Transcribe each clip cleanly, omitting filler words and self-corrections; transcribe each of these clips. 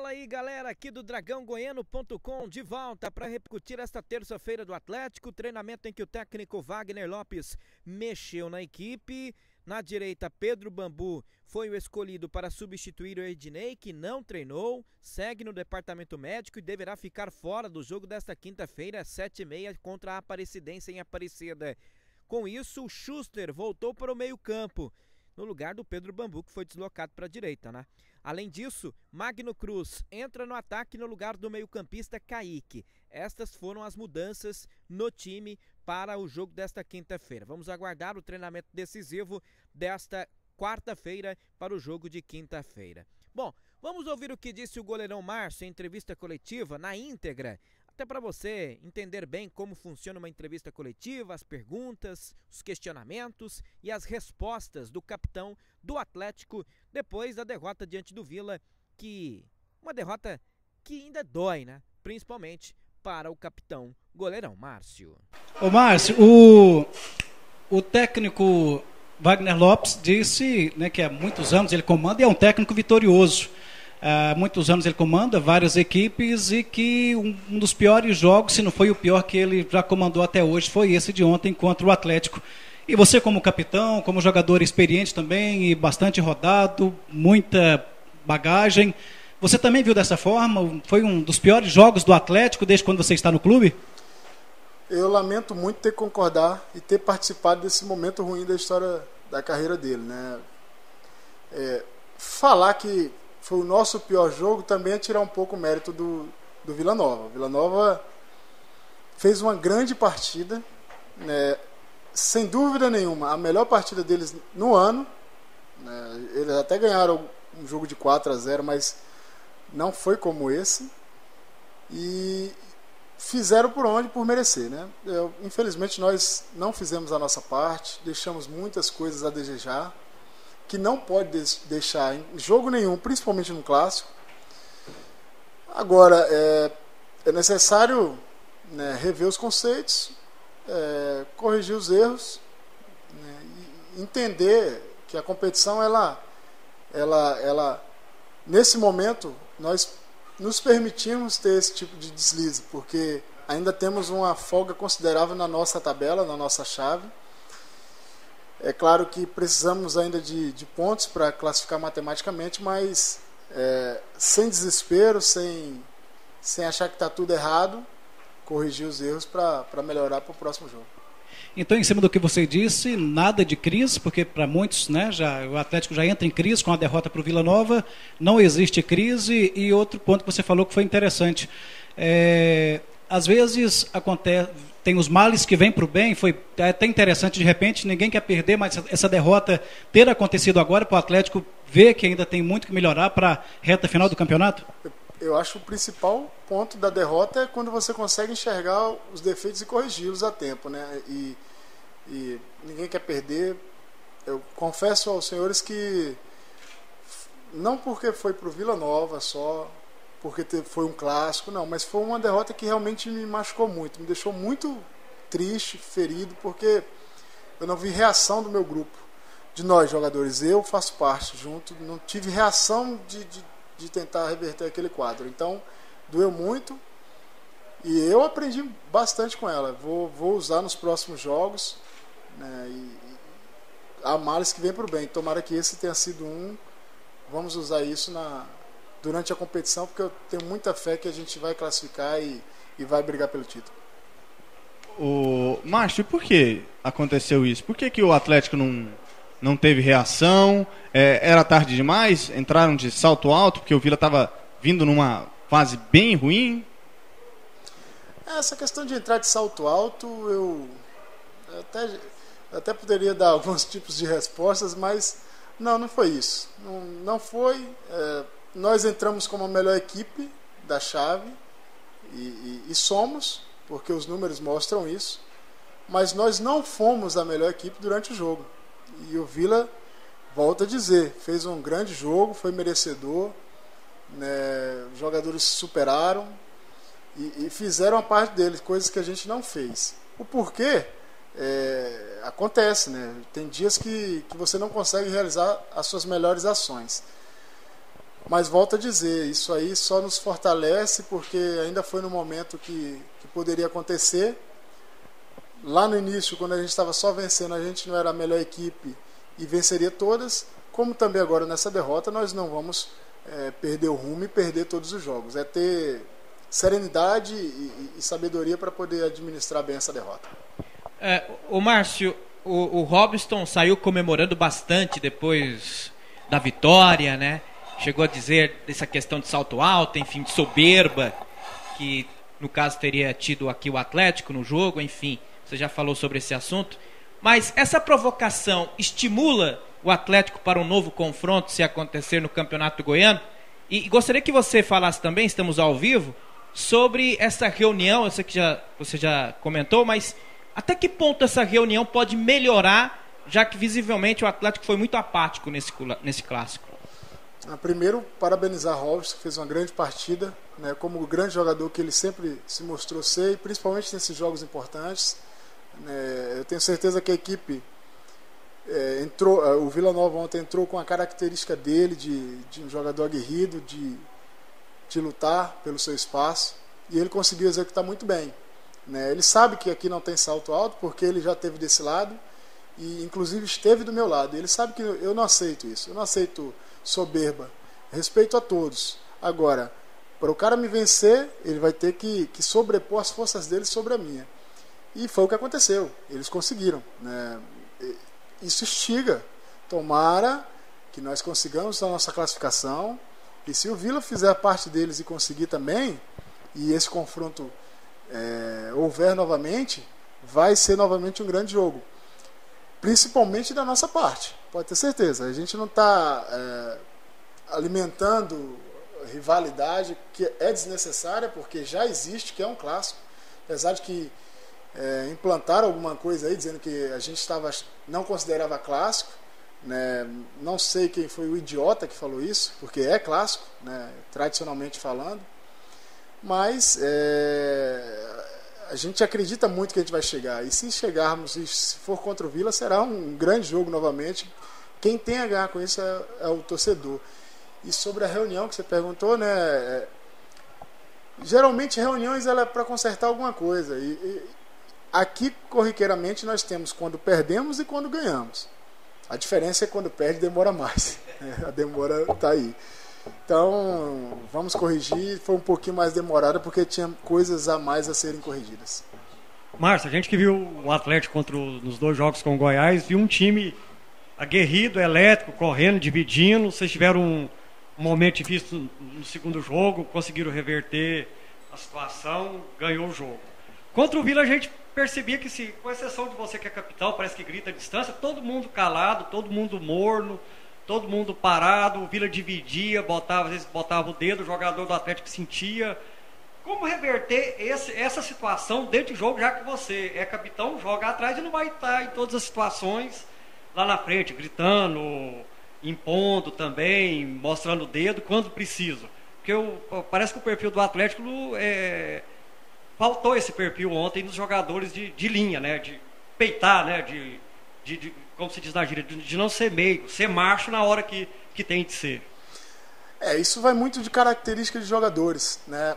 Fala aí, galera, aqui do dragãogoiano.com, de volta para repercutir esta terça-feira do Atlético, treinamento em que o técnico Wagner Lopes mexeu na equipe. Na direita, Pedro Bambu foi o escolhido para substituir o Ednei, que não treinou, segue no departamento médico e deverá ficar fora do jogo desta quinta-feira, às 7h30, contra a Aparecidense em Aparecida. Com isso, o Schuster voltou para o meio-campo, no lugar do Pedro Bambu, que foi deslocado para a direita, né? Além disso, Magno Cruz entra no ataque no lugar do meio-campista Kaique. Estas foram as mudanças no time para o jogo desta quinta-feira. Vamos aguardar o treinamento decisivo desta quarta-feira para o jogo de quinta-feira. Bom, vamos ouvir o que disse o goleirão Márcio em entrevista coletiva na íntegra, até para você entender bem como funciona uma entrevista coletiva, as perguntas, os questionamentos e as respostas do capitão do Atlético depois da derrota diante do Vila, que uma derrota que ainda dói, né? Principalmente para o capitão goleirão Márcio. Ô Márcio, o técnico Wagner Lopes disse, né, que há muitos anos ele comanda e é um técnico vitorioso. Há muitos anos ele comanda várias equipes e que um dos piores jogos, se não foi o pior que ele já comandou até hoje, foi esse de ontem contra o Atlético. E você como capitão, como jogador experiente também e bastante rodado, muita bagagem, você também viu dessa forma? Foi um dos piores jogos do Atlético desde quando você está no clube? Eu lamento muito ter que concordar e ter participado desse momento ruim da história da carreira dele, né? Falar que foi o nosso pior jogo também é tirar um pouco o mérito do Vila Nova. O Vila Nova fez uma grande partida, né? Sem dúvida nenhuma, a melhor partida deles no ano, né? Eles até ganharam um jogo de 4-0, mas não foi como esse. E fizeram por onde? Por merecer, né? Infelizmente nós não fizemos a nossa parte, deixamos muitas coisas a desejar, que não pode deixar em jogo nenhum, principalmente no clássico. Agora, é necessário, né, rever os conceitos, corrigir os erros, né, e entender que a competição, ela nesse momento, nós nos permitimos ter esse tipo de deslize, porque ainda temos uma folga considerável na nossa tabela, na nossa chave. É claro que precisamos ainda de pontos para classificar matematicamente, mas sem desespero, sem achar que está tudo errado, corrigir os erros para melhorar para o próximo jogo. Então, em cima do que você disse, nada de crise, porque para muitos, né, o Atlético já entra em crise com a derrota para o Vila Nova, não existe crise. E outro ponto que você falou que foi interessante, às vezes acontece, tem os males que vêm para o bem. Foi até interessante, de repente, ninguém quer perder, mas essa derrota ter acontecido agora para o Atlético ver que ainda tem muito que melhorar para a reta final do campeonato? Eu acho que o principal ponto da derrota é quando você consegue enxergar os defeitos e corrigi-los a tempo, né? E ninguém quer perder. Eu confesso aos senhores que não porque foi para o Vila Nova só, porque foi um clássico, não, mas foi uma derrota que realmente me machucou muito, me deixou muito triste, ferido, porque eu não vi reação do meu grupo, de nós jogadores. Eu faço parte junto, não tive reação de tentar reverter aquele quadro. Então, doeu muito e eu aprendi bastante com ela. Vou usar nos próximos jogos, né, e há males que vem para o bem. Tomara que esse tenha sido um. Vamos usar isso durante a competição, porque eu tenho muita fé que a gente vai classificar e vai brigar pelo título. Márcio, por que aconteceu isso? Por que o Atlético não teve reação? Era tarde demais? Entraram de salto alto porque o Vila estava vindo numa fase bem ruim? Essa questão de entrar de salto alto, eu até poderia dar alguns tipos de respostas, mas não foi isso. Não foi. Nós entramos como a melhor equipe da chave e somos, porque os números mostram isso, mas nós não fomos a melhor equipe durante o jogo. E o Vila, volto a dizer, fez um grande jogo, foi merecedor, né? Os jogadores se superaram e fizeram a parte deles, coisas que a gente não fez. O porquê acontece, né? Tem dias que você não consegue realizar as suas melhores ações. Mas volto a dizer, isso aí só nos fortalece porque ainda foi no momento que poderia acontecer. Lá no início, quando a gente estava só vencendo, a gente não era a melhor equipe e venceria todas. Como também agora nessa derrota, nós não vamos perder o rumo e perder todos os jogos. É ter serenidade e sabedoria para poder administrar bem essa derrota. O Márcio, o Robson saiu comemorando bastante depois da vitória, né? Chegou a dizer dessa questão de salto alto, enfim, de soberba, que no caso teria tido aqui o Atlético no jogo, enfim, você já falou sobre esse assunto. Mas essa provocação estimula o Atlético para um novo confronto se acontecer no Campeonato Goiano? E gostaria que você falasse também, estamos ao vivo, sobre essa reunião, eu sei que você já comentou, mas até que ponto essa reunião pode melhorar, já que visivelmente o Atlético foi muito apático nesse clássico? Primeiro, parabenizar Robson, que fez uma grande partida, né, como o grande jogador que ele sempre se mostrou ser, principalmente nesses jogos importantes. Eu tenho certeza que a equipe o Vila Nova ontem entrou com a característica dele de um jogador aguerrido, de lutar pelo seu espaço, e ele conseguiu executar muito bem, né? Ele sabe que aqui não tem salto alto porque ele já esteve desse lado e inclusive esteve do meu lado. Ele sabe que eu não aceito isso, eu não aceito soberba, respeito a todos. Agora, para o cara me vencer, ele vai ter que sobrepor as forças dele sobre a minha. E foi o que aconteceu, eles conseguiram, né? Isso instiga. Tomara que nós consigamos a nossa classificação, e se o Vila fizer a parte deles e conseguir também, e esse confronto houver novamente, vai ser novamente um grande jogo, principalmente da nossa parte, pode ter certeza. A gente não está alimentando rivalidade que é desnecessária, porque já existe, que é um clássico, apesar de que implantaram alguma coisa aí dizendo que a gente não considerava clássico, né? Não sei quem foi o idiota que falou isso, porque é clássico, né? Tradicionalmente falando, mas a gente acredita muito que a gente vai chegar, e se chegarmos e se for contra o Vila, será um grande jogo novamente. Quem tem a ganhar com isso é o torcedor. E sobre a reunião que você perguntou, né? Geralmente reuniões ela é para consertar alguma coisa, e aqui corriqueiramente nós temos quando perdemos e quando ganhamos. A diferença é quando perde demora mais. A demora está aí. Então vamos corrigir. Foi um pouquinho mais demorada porque tinha coisas a mais a serem corrigidas. Márcio, a gente que viu o Atlético nos 2 jogos com o Goiás, viu um time aguerrido, elétrico, correndo, dividindo. Vocês tiveram um momento difícil no segundo jogo, conseguiram reverter a situação, ganhou o jogo. Contra o Vila a gente percebia que, com exceção de você que é capitão, parece que grita a distância, todo mundo calado, todo mundo morno, todo mundo parado. O Vila dividia, às vezes botava o dedo, o jogador do Atlético sentia. Como reverter essa situação dentro do jogo, já que você é capitão, joga atrás e não vai estar em todas as situações lá na frente, gritando, impondo também, mostrando o dedo quando precisa? Porque parece que o perfil do Atlético faltou esse perfil ontem nos jogadores de linha, né? De peitar, né? De como se diz na gíria, de não ser meigo, ser macho na hora que tem de ser. Isso vai muito de característica de jogadores, né?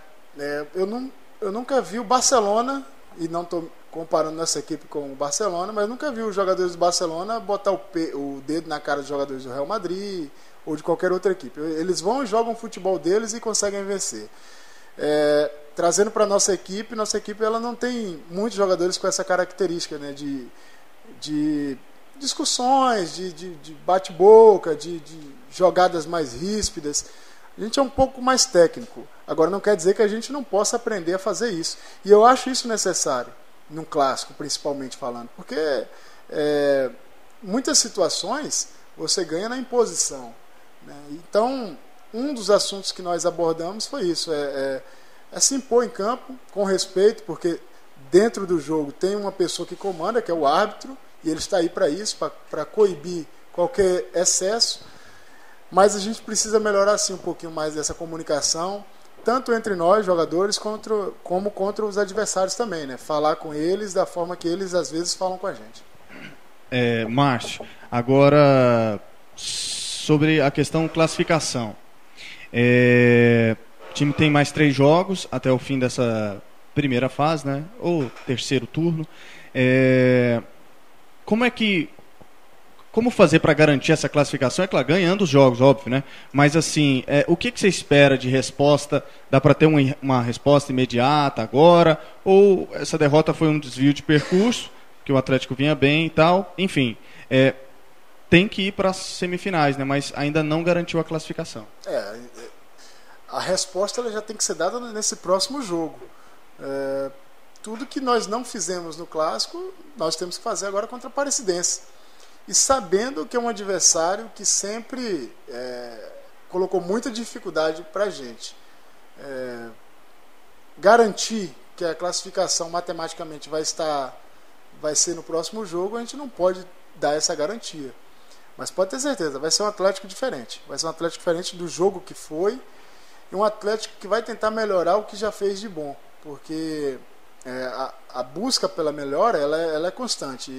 Eu nunca vi o Barcelona, e não estou comparando nossa equipe com o Barcelona, mas nunca vi os jogadores do Barcelona botar o dedo na cara dos jogadores do Real Madrid ou de qualquer outra equipe. Eles vão e jogam o futebol deles e conseguem vencer. Trazendo para nossa equipe ela não tem muitos jogadores com essa característica, né, de discussões, de bate-boca, de jogadas mais ríspidas. A gente é um pouco mais técnico. Agora não quer dizer que a gente não possa aprender a fazer isso. E eu acho isso necessário, num clássico principalmente falando, porque muitas situações você ganha na imposição, né? Então, um dos assuntos que nós abordamos foi isso, se impor em campo com respeito, porque dentro do jogo tem uma pessoa que comanda, que é o árbitro, e ele está aí para isso, para coibir qualquer excesso. Mas a gente precisa melhorar sim um pouquinho mais dessa comunicação, tanto entre nós, jogadores, como contra os adversários também, né? Falar com eles da forma que eles às vezes falam com a gente. Márcio, agora sobre a questão classificação. O time tem mais 3 jogos até o fim dessa primeira fase, né? Ou terceiro turno. Como fazer para garantir essa classificação? É claro, ganhando os jogos, óbvio, né? Mas assim, o que você espera de resposta? Dá para ter uma resposta imediata agora? Ou essa derrota foi um desvio de percurso, que o Atlético vinha bem e tal? Enfim, tem que ir para as semifinais, né? Mas ainda não garantiu a classificação. A resposta ela já tem que ser dada nesse próximo jogo. Tudo que nós não fizemos no Clássico, nós temos que fazer agora contra a Aparecidense. E sabendo que é um adversário que sempre colocou muita dificuldade para a gente. Garantir que a classificação matematicamente vai ser no próximo jogo, a gente não pode dar essa garantia. Mas pode ter certeza, vai ser um Atlético diferente. Vai ser um Atlético diferente do jogo que foi, e um Atlético que vai tentar melhorar o que já fez de bom. Porque a busca pela melhora ela é constante.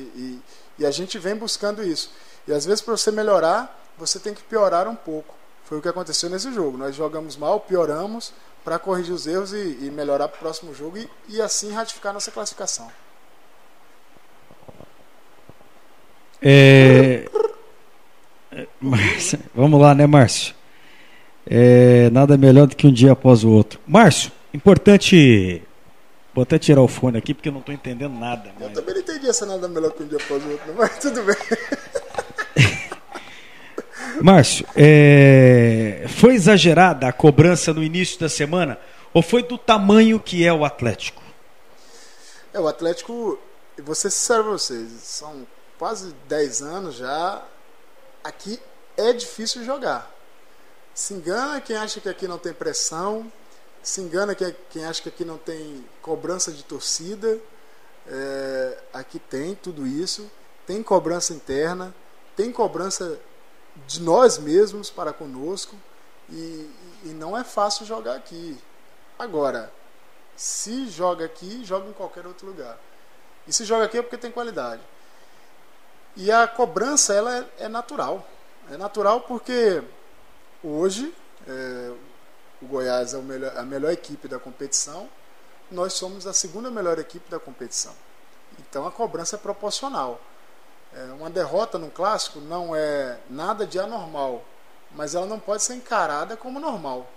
E a gente vem buscando isso. E às vezes, para você melhorar, você tem que piorar um pouco. Foi o que aconteceu nesse jogo. Nós jogamos mal, pioramos, para corrigir os erros e melhorar para o próximo jogo e assim ratificar nossa classificação. Vamos lá, né, Márcio? Nada melhor do que um dia após o outro. Márcio, importante. Vou até tirar o fone aqui porque eu não estou entendendo nada. Eu também não entendi essa nada melhor que um dia após o outro, mas tudo bem. Márcio, foi exagerada a cobrança no início da semana ou foi do tamanho que é o Atlético? O Atlético, vou ser sincero para vocês, são quase 10 anos já. Aqui é difícil jogar. Se engana quem acha que aqui não tem pressão. Se engana quem acha que aqui não tem cobrança de torcida. Aqui tem tudo isso. Tem cobrança interna. Tem cobrança de nós mesmos para conosco. E não é fácil jogar aqui. Agora, se joga aqui, joga em qualquer outro lugar. E se joga aqui é porque tem qualidade. E a cobrança ela é natural. É natural porque hoje o Goiás é a melhor equipe da competição, nós somos a segunda melhor equipe da competição. Então a cobrança é proporcional. Uma derrota num clássico não é nada de anormal, mas ela não pode ser encarada como normal.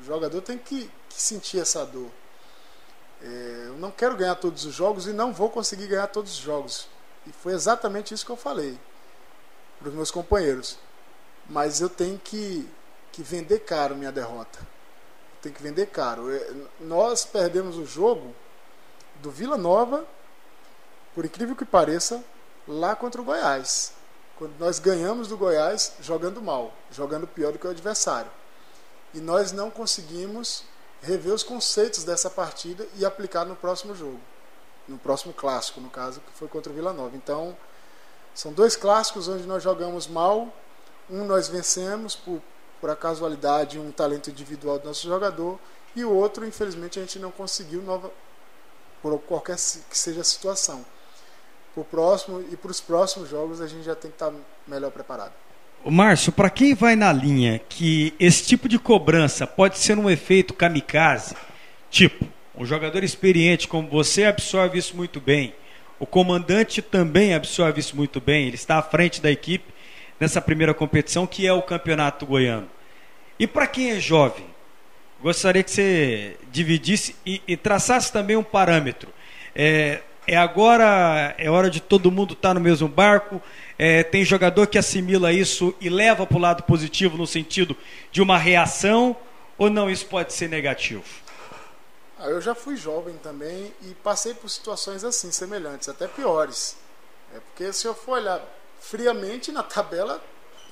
O jogador tem que sentir essa dor. Eu não quero ganhar todos os jogos e não vou conseguir ganhar todos os jogos. E foi exatamente isso que eu falei para os meus companheiros. Mas eu tenho que vender caro minha derrota. Eu tenho que vender caro. Nós perdemos o jogo do Vila Nova, por incrível que pareça, lá contra o Goiás. Quando nós ganhamos do Goiás jogando mal, jogando pior do que o adversário. E nós não conseguimos rever os conceitos dessa partida e aplicar no próximo jogo. No próximo clássico, no caso, que foi contra o Vila Nova. Então, são 2 clássicos onde nós jogamos mal. Um nós vencemos por a casualidade, um talento individual do nosso jogador. E o outro, infelizmente, a gente não conseguiu por qualquer que seja a situação. Para os próximos jogos, a gente já tem que estar melhor preparado. Márcio, para quem vai na linha que esse tipo de cobrança pode ser um efeito kamikaze, tipo, um jogador experiente como você absorve isso muito bem. O comandante também absorve isso muito bem. Ele está à frente da equipe nessa primeira competição, que é o Campeonato Goiano. E para quem é jovem, gostaria que você dividisse e traçasse também um parâmetro. Agora é hora de todo mundo estar no mesmo barco. Tem jogador que assimila isso e leva para o lado positivo no sentido de uma reação, ou não, isso pode ser negativo? Eu já fui jovem também e passei por situações assim, semelhantes, até piores. Porque se eu for olhar friamente na tabela,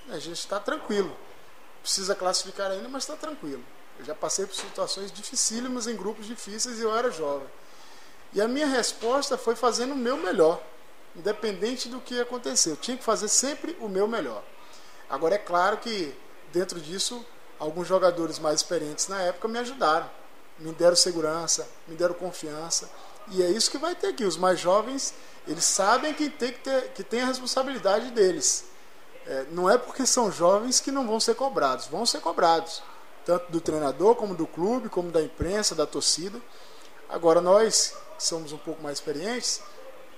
a gente está tranquilo. Precisa classificar ainda, mas está tranquilo. Eu já passei por situações dificílimas em grupos difíceis e eu era jovem. E a minha resposta foi fazendo o meu melhor, independente do que aconteceu. Eu tinha que fazer sempre o meu melhor. Agora é claro que dentro disso, alguns jogadores mais experientes na época me ajudaram. Me deram segurança, me deram confiança. E é isso que vai ter aqui. Os mais jovens, eles sabem que tem a responsabilidade deles. não é porque são jovens que não vão ser cobrados. Vão ser cobrados, tanto do treinador, como do clube, como da imprensa, da torcida. Agora nós, que somos um pouco mais experientes,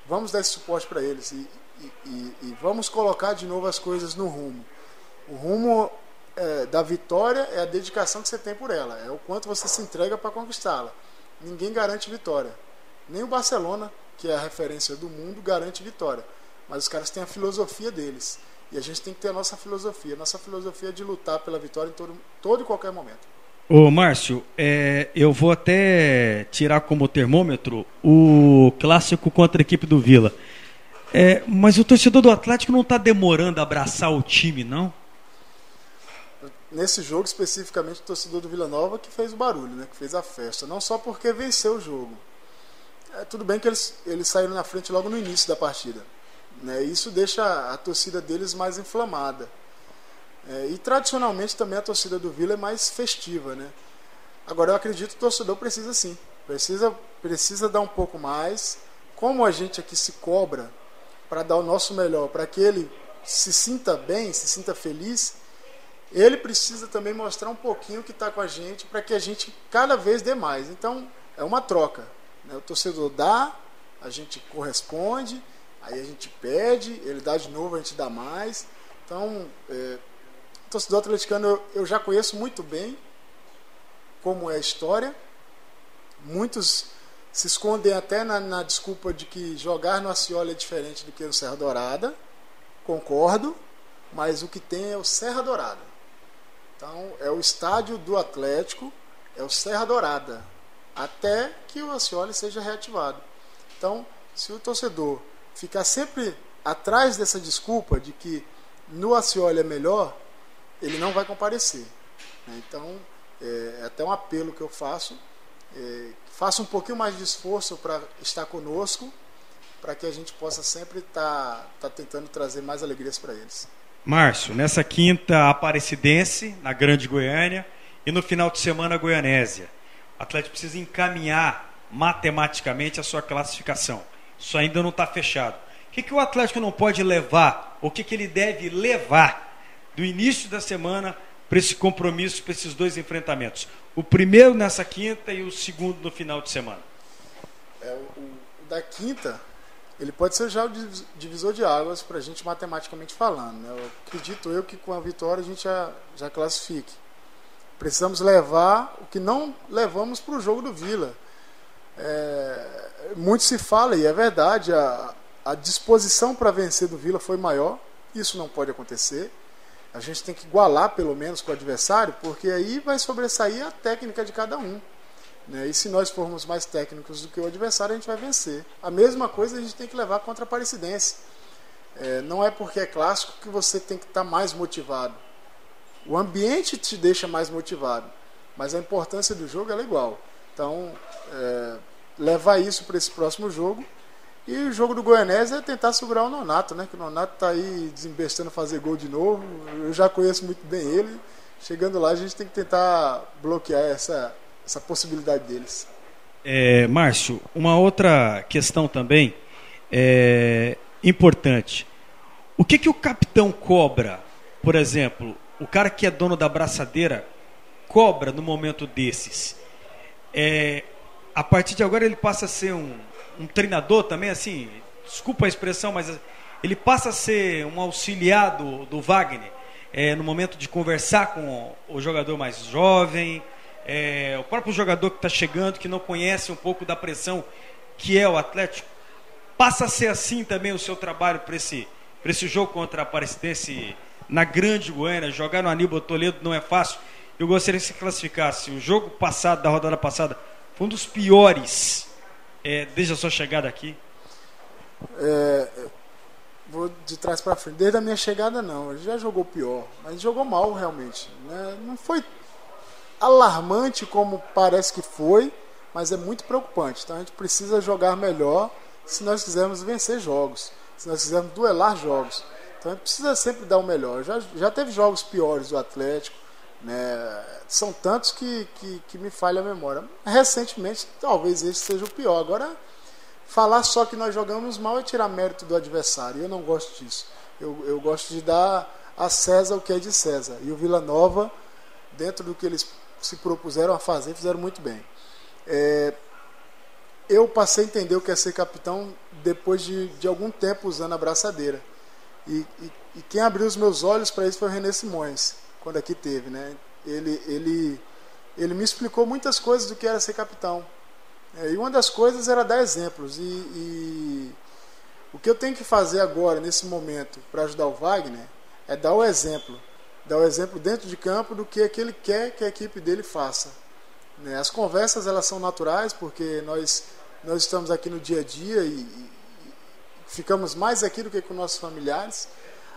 vamos dar esse suporte para eles e vamos colocar de novo as coisas no rumo. O rumo da vitória é a dedicação que você tem por ela, é o quanto você se entrega para conquistá-la. Ninguém garante vitória. Nem o Barcelona, que é a referência do mundo, garante vitória. Mas os caras têm a filosofia deles. E a gente tem que ter a nossa filosofia. Nossa filosofia é de lutar pela vitória em todo e qualquer momento. Ô Márcio, eu vou até tirar como termômetro o clássico contra a equipe do Vila. Mas o torcedor do Atlético não está demorando a abraçar o time, não? Nesse jogo, especificamente, o torcedor do Vila Nova que fez o barulho, né? Que fez a festa. Não só porque venceu o jogo. Tudo bem que eles saíram na frente logo no início da partida, né? Isso deixa a torcida deles mais inflamada. E tradicionalmente também a torcida do Vila é mais festiva, né? Agora eu acredito que o torcedor precisa sim. Precisa dar um pouco mais. Como a gente aqui se cobra para dar o nosso melhor, para que ele se sinta bem, se sinta feliz, ele precisa também mostrar um pouquinho que está com a gente para que a gente cada vez dê mais. Então é uma troca, né? O torcedor dá, a gente corresponde, aí a gente pede, ele dá de novo, a gente dá mais. Então o torcedor atleticano eu já conheço muito bem como é a história. Muitos se escondem até na desculpa de que jogar no Accioli é diferente do que no Serra Dourada. Concordo, mas o que tem é o Serra Dourada. Então é o estádio do Atlético, é o Serra Dourada, até que o Accioli seja reativado. Então, se o torcedor ficar sempre atrás dessa desculpa de que no Accioli é melhor, ele não vai comparecer. Então, é até um apelo que eu faço. Faça um pouquinho mais de esforço para estar conosco, para que a gente possa sempre estar tentando trazer mais alegrias para eles. Márcio, nessa quinta Aparecidense, na Grande Goiânia, e no final de semana Goianésia, o Atlético precisa encaminhar matematicamente a sua classificação. Isso ainda não está fechado. O que o Atlético não pode levar, ou o que ele deve levar do início da semana para esse compromisso, para esses dois enfrentamentos? O primeiro nessa quinta e o segundo no final de semana. O da quinta, ele pode ser já o divisor de águas para a gente matematicamente falando, né? Eu acredito que com a vitória a gente já classifique. Precisamos levar o que não levamos para o jogo do Vila. Muito se fala, e é verdade, a disposição para vencer do Vila foi maior. Isso não pode acontecer. A gente tem que igualar pelo menos com o adversário, porque aí vai sobressair a técnica de cada um, né? E se nós formos mais técnicos do que o adversário, a gente vai vencer. A mesma coisa a gente tem que levar contra a Aparecidense. Não é porque é clássico que você tem que estar mais motivado. O ambiente te deixa mais motivado, mas a importância do jogo é igual. Então, levar isso para esse próximo jogo. E o jogo do Goianésia é tentar segurar o Nonato, né? Que o Nonato está aí desembestando fazer gol de novo. Eu já conheço muito bem ele. Chegando lá, a gente tem que tentar bloquear essa possibilidade deles. Márcio, uma outra questão também importante. O que o capitão cobra, por exemplo, o cara que é dono da braçadeira cobra no momento desses? A partir de agora ele passa a ser um treinador também, assim, desculpa a expressão, mas ele passa a ser um auxiliar do Wagner no momento de conversar com o jogador mais jovem, o próprio jogador que está chegando, que não conhece um pouco da pressão que é o Atlético. Passa a ser assim também o seu trabalho para esse jogo contra a Aparecidense na Grande Goiânia. Jogar no Aníbal Toledo não é fácil. Eu gostaria que se classificasse. O jogo passado, da rodada passada, foi um dos piores desde a sua chegada aqui. Vou de trás para frente. Desde a minha chegada não, ele já jogou pior, mas jogou mal realmente, né? Não foi alarmante como parece que foi, mas é muito preocupante. Então a gente precisa jogar melhor se nós quisermos vencer jogos, se nós quisermos duelar jogos. Então a gente precisa sempre dar o melhor. Já teve jogos piores do Atlético, né? São tantos que me falha a memória. Recentemente talvez esse seja o pior. Agora, falar só que nós jogamos mal é tirar mérito do adversário, e eu não gosto disso. Eu gosto de dar a César o que é de César. E o Vila Nova, dentro do que eles se propuseram a fazer, fizeram muito bem. Eu passei a entender o que é ser capitão depois de algum tempo usando a braçadeira. E quem abriu os meus olhos para isso foi o René Simões, quando aqui teve, né? Ele me explicou muitas coisas do que era ser capitão. E uma das coisas era dar exemplos. E o que eu tenho que fazer agora, nesse momento, para ajudar o Wagner, é dar o exemplo. Dar o exemplo dentro de campo do que ele quer que a equipe dele faça. As conversas, elas são naturais, porque nós estamos aqui no dia a dia e ficamos mais aqui do que com nossos familiares.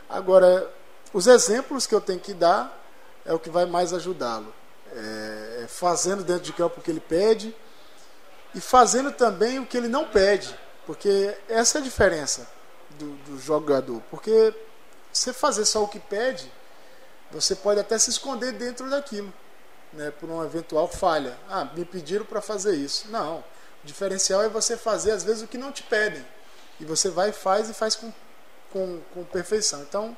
Agora, os exemplos que eu tenho que dar é o que vai mais ajudá-lo. Fazendo dentro de campo o que ele pede e fazendo também o que ele não pede, porque essa é a diferença do jogador. Porque você fazer só o que pede, você pode até se esconder dentro daquilo, né, por uma eventual falha. Me pediram para fazer isso. Não, o diferencial é você fazer às vezes o que não te pedem, e você vai e faz com perfeição. Então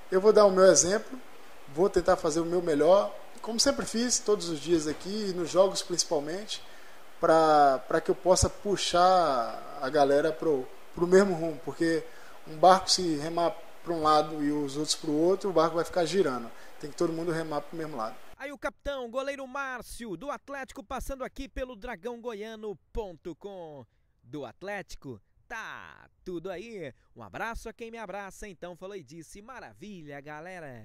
eu vou dar o meu exemplo, vou tentar fazer o meu melhor, como sempre fiz todos os dias aqui, e nos jogos principalmente, para que eu possa puxar a galera pro mesmo rumo, porque um barco, se remar para um lado e os outros para o outro, o barco vai ficar girando. Tem que todo mundo remar para o mesmo lado. Aí o capitão, goleiro Márcio, do Atlético, passando aqui pelo dragãogoiano.com. Do Atlético, tá tudo aí. Um abraço a quem me abraça, então falou e disse, maravilha, galera.